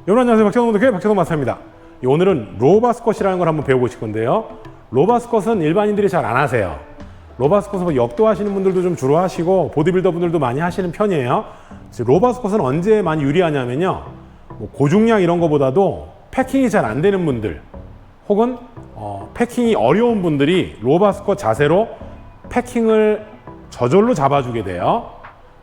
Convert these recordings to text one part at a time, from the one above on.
여러분 안녕하세요. 박찬동 동doc의 박찬동 마스터입니다. 오늘은 로바 스쿼시라는 걸 한번 배워보실 건데요. 로바 스쿼트는 일반인들이 잘 안 하세요. 로바 스쿼트는 뭐 역도 하시는 분들도 좀 주로 하시고 보디빌더 분들도 많이 하시는 편이에요. 로바 스쿼트는 언제 많이 유리하냐면요, 뭐 고중량 이런 거보다도 패킹이 잘 안 되는 분들 혹은 패킹이 어려운 분들이 로바 스쿼트 자세로 패킹을 저절로 잡아주게 돼요.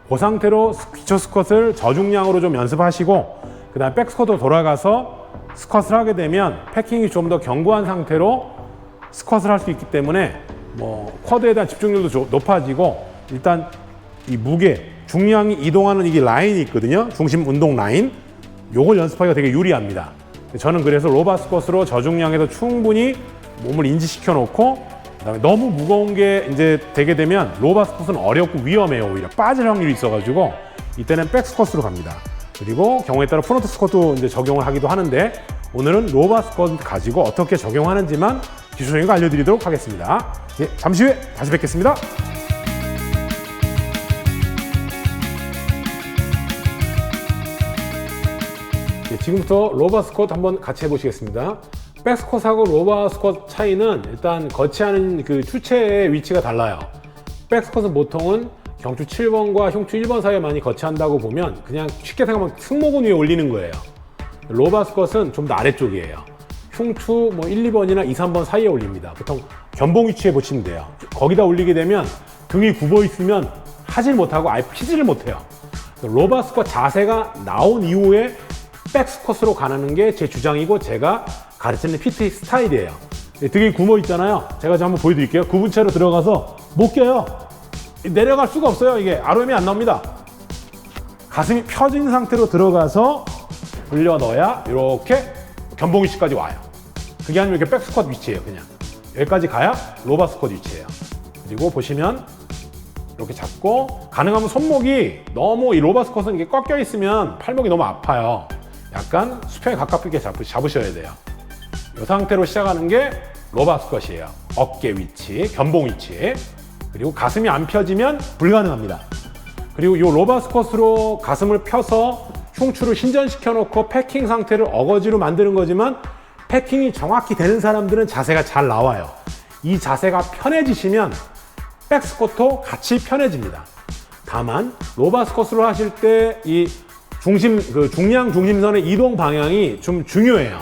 그 상태로 기초 스쿼트를 저중량으로 좀 연습하시고 그 다음에 백스쿼트로 돌아가서 스쿼트를 하게 되면 패킹이 좀 더 견고한 상태로 스쿼트를 할 수 있기 때문에 뭐 쿼드에 대한 집중력도 높아지고, 일단 이 무게, 중량이 이동하는 이게 라인이 있거든요. 중심 운동 라인. 요걸 연습하기가 되게 유리합니다. 저는 그래서 로바 스쿼트로 저중량에도 충분히 몸을 인지시켜 놓고, 그다음에 너무 무거운 게 이제 되게 되면 로바 스쿼트는 어렵고 위험해요. 오히려 빠질 확률이 있어가지고 이때는 백 스쿼트로 갑니다. 그리고 경우에 따라 프론트 스쿼트도 이제 적용을 하기도 하는데, 오늘은 로바 스쿼트 가지고 어떻게 적용하는지만 기초적인 거 알려드리도록 하겠습니다. 예, 잠시 후에 다시 뵙겠습니다. 예, 지금부터 로바 스쿼트 한번 같이 해보시겠습니다. 백 스쿼트하고 로바 스쿼트 차이는 일단 거치하는 그 추체의 위치가 달라요. 백 스쿼트는 보통은 경추 7번과 흉추 1번 사이에 많이 거치한다고 보면 그냥 쉽게 생각하면 승모근 위에 올리는 거예요. 로바 스쿼트는 좀 더 아래쪽이에요. 흉추 뭐 1, 2번이나 2, 3번 사이에 올립니다. 보통 견봉 위치에 보시면 돼요. 거기다 올리게 되면 등이 굽어 있으면 하질 못하고 아예 피지를 못해요. 로바 스쿼트 자세가 나온 이후에 백 스쿼트로 가는 게 제 주장이고 제가 가르치는 PT 스타일이에요. 등이 굽어 있잖아요. 제가 한번 보여드릴게요. 굽은 채로 들어가서 못 껴요. 내려갈 수가 없어요. 이게 ROM이 안 나옵니다. 가슴이 펴진 상태로 들어가서 올려 넣어야 이렇게 견봉 위치까지 와요. 그게 아니면 이렇게 백 스쿼트 위치예요. 그냥 여기까지 가야 로바 스쿼트 위치예요. 그리고 보시면 이렇게 잡고, 가능하면 손목이 너무 이 로바 스쿼트는 이게 꺾여 있으면 팔목이 너무 아파요. 약간 수평에 가깝게 잡으셔야 돼요. 이 상태로 시작하는 게 로바 스쿼트예요. 어깨 위치, 견봉 위치. 그리고 가슴이 안 펴지면 불가능합니다. 그리고 이 로바 스쿼트로 가슴을 펴서 흉추를 신전시켜 놓고 패킹 상태를 어거지로 만드는 거지만, 패킹이 정확히 되는 사람들은 자세가 잘 나와요. 이 자세가 편해지시면 백 스쿼트도 같이 편해집니다. 다만 로바 스쿼트로 하실 때 이 중량 중심선의 이동 방향이 좀 중요해요.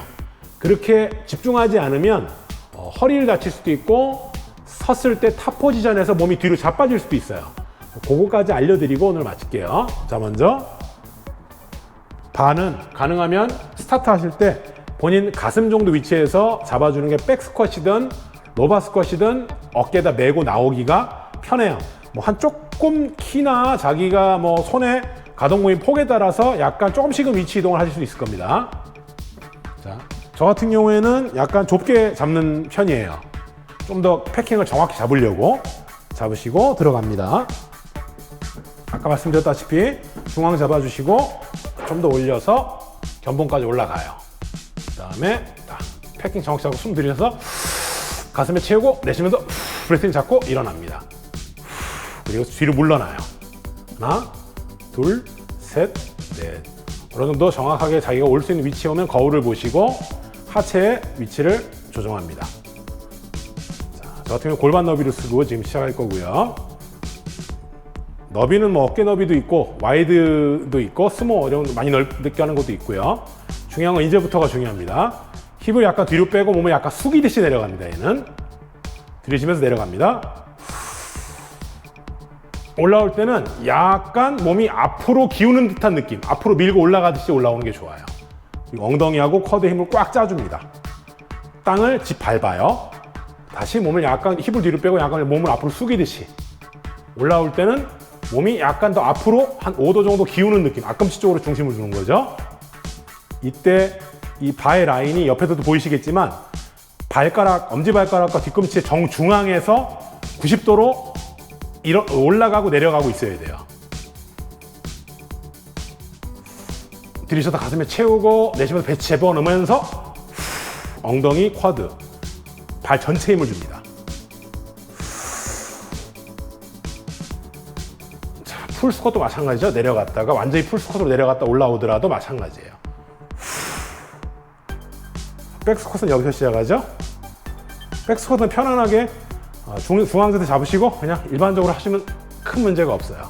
그렇게 집중하지 않으면 허리를 다칠 수도 있고, 섰을 때 탑 포지션에서 몸이 뒤로 자빠질 수도 있어요. 그거까지 알려드리고 오늘 마칠게요. 자, 먼저 바는 가능하면 스타트 하실 때 본인 가슴 정도 위치에서 잡아주는 게 백 스쿼트이든 로바 스쿼트이든 어깨에다 메고 나오기가 편해요. 뭐 한 조금 키나 자기가 뭐 손의 가동 범위 폭에 따라서 약간 조금씩은 위치 이동을 하실 수 있을 겁니다. 자, 저 같은 경우에는 약간 좁게 잡는 편이에요. 좀 더 패킹을 정확히 잡으려고 잡으시고 들어갑니다. 아까 말씀드렸다시피 중앙 잡아주시고 좀 더 올려서 견봉까지 올라가요. 그 다음에 패킹 정확히 잡고 숨 들여서 가슴에 채우고 내쉬면서 브레스팅 잡고 일어납니다. 그리고 뒤로 물러나요. 하나, 둘, 셋, 넷. 어느 정도 정확하게 자기가 올 수 있는 위치에 오면 거울을 보시고 하체의 위치를 조정합니다. 자, 저 같은 경우 골반 너비를 쓰고 지금 시작할 거고요. 너비는 뭐 어깨 너비도 있고 와이드도 있고 스모 이런 많이 넓게 하는 것도 있고요. 중요한 건 이제부터가 중요합니다. 힙을 약간 뒤로 빼고 몸을 약간 숙이듯이 내려갑니다. 얘는 들이쉬면서 내려갑니다. 올라올 때는 약간 몸이 앞으로 기우는 듯한 느낌, 앞으로 밀고 올라가듯이 올라오는 게 좋아요. 그리고 엉덩이하고 쿼드에 힘을 꽉 짜줍니다. 땅을 밟아요. 다시 몸을 약간 힙을 뒤로 빼고 약간 몸을 앞으로 숙이듯이 올라올 때는 몸이 약간 더 앞으로 한 5도 정도 기우는 느낌, 앞꿈치 쪽으로 중심을 두는 거죠. 이때 이 바의 라인이 옆에서도 보이시겠지만 발가락, 엄지발가락과 뒤꿈치의 정중앙에서 90도로 올라가고 내려가고 있어야 돼요. 들이쉬다 가슴에 채우고 내쉬면서 배 집어넣으면서 엉덩이, 쿼드, 발 전체에 힘을 줍니다. 풀 스쿼트도 마찬가지죠. 내려갔다가 완전히 풀 스쿼트로 내려갔다 올라오더라도 마찬가지예요. 백스쿼트는 여기서 시작하죠. 백스쿼트는 편안하게 중앙자세 잡으시고 그냥 일반적으로 하시면 큰 문제가 없어요.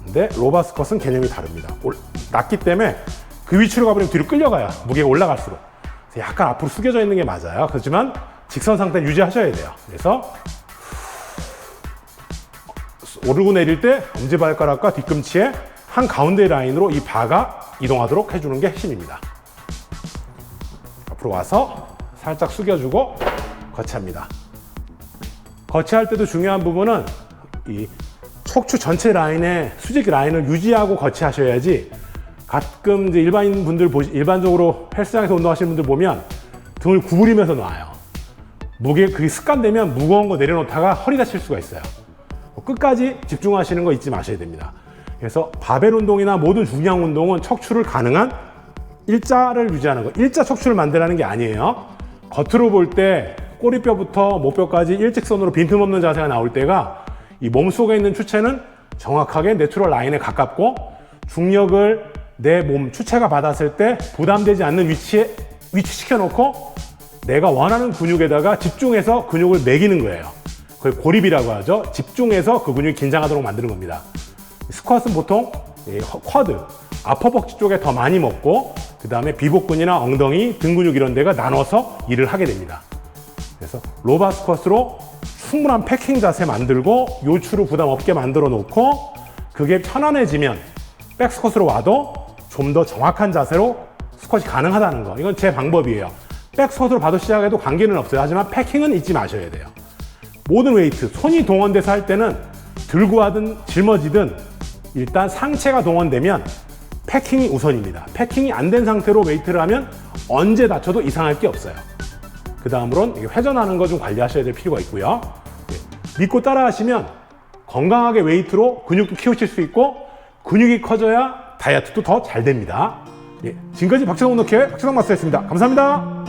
근데 로바스쿼트는 개념이 다릅니다. 낮기 때문에 그 위치로 가버리면 뒤로 끌려가요. 무게가 올라갈수록. 그래서 약간 앞으로 숙여져 있는 게 맞아요. 그렇지만 직선 상태 유지하셔야 돼요. 그래서 오르고 내릴 때 엄지발가락과 뒤꿈치의 한 가운데 라인으로 이 바가 이동하도록 해주는 게 핵심입니다. 앞으로 와서 살짝 숙여주고 거치합니다. 거치할 때도 중요한 부분은 이 척추 전체 라인의 수직 라인을 유지하고 거치하셔야지, 가끔 이제 일반적으로 헬스장에서 운동하시는 분들 보면 등을 구부리면서 놔요. 그게 습관되면 무거운 거 내려놓다가 허리 다칠 수가 있어요. 끝까지 집중하시는 거 잊지 마셔야 됩니다. 그래서 바벨 운동이나 모든 중량 운동은 척추를 가능한 일자를 유지하는 거, 일자 척추를 만들라는 게 아니에요. 겉으로 볼 때 꼬리뼈부터 목뼈까지 일직선으로 빈틈없는 자세가 나올 때가 이 몸속에 있는 추체는 정확하게 내추럴 라인에 가깝고, 중력을 내 몸 추체가 받았을 때 부담되지 않는 위치에 위치시켜 놓고 내가 원하는 근육에다가 집중해서 근육을 매기는 거예요. 그걸 고립이라고 하죠. 집중해서 그 근육이 긴장하도록 만드는 겁니다. 스쿼트는 보통 쿼드, 아퍼벅지 쪽에 더 많이 먹고, 그 다음에 비복근이나 엉덩이, 등 근육 이런 데가 나눠서 일을 하게 됩니다. 그래서 로바 스쿼트로 충분한 패킹 자세 만들고 요추로 부담 없게 만들어 놓고, 그게 편안해지면 백 스쿼트로 와도 좀 더 정확한 자세로 스쿼트이 가능하다는 거. 이건 제 방법이에요. 백 스쿼트로 봐도 시작해도 관계는 없어요. 하지만 패킹은 잊지 마셔야 돼요. 모든 웨이트, 손이 동원돼서 할 때는 들고 하든 짊어지든 일단 상체가 동원되면 패킹이 우선입니다. 패킹이 안 된 상태로 웨이트를 하면 언제 다쳐도 이상할 게 없어요. 그 다음으로는 회전하는 거 좀 관리하셔야 될 필요가 있고요. 믿고 따라 하시면 건강하게 웨이트로 근육도 키우실 수 있고, 근육이 커져야 다이어트도 더 잘 됩니다. 지금까지 박찬호 운동회 박찬호 마스터였습니다. 감사합니다.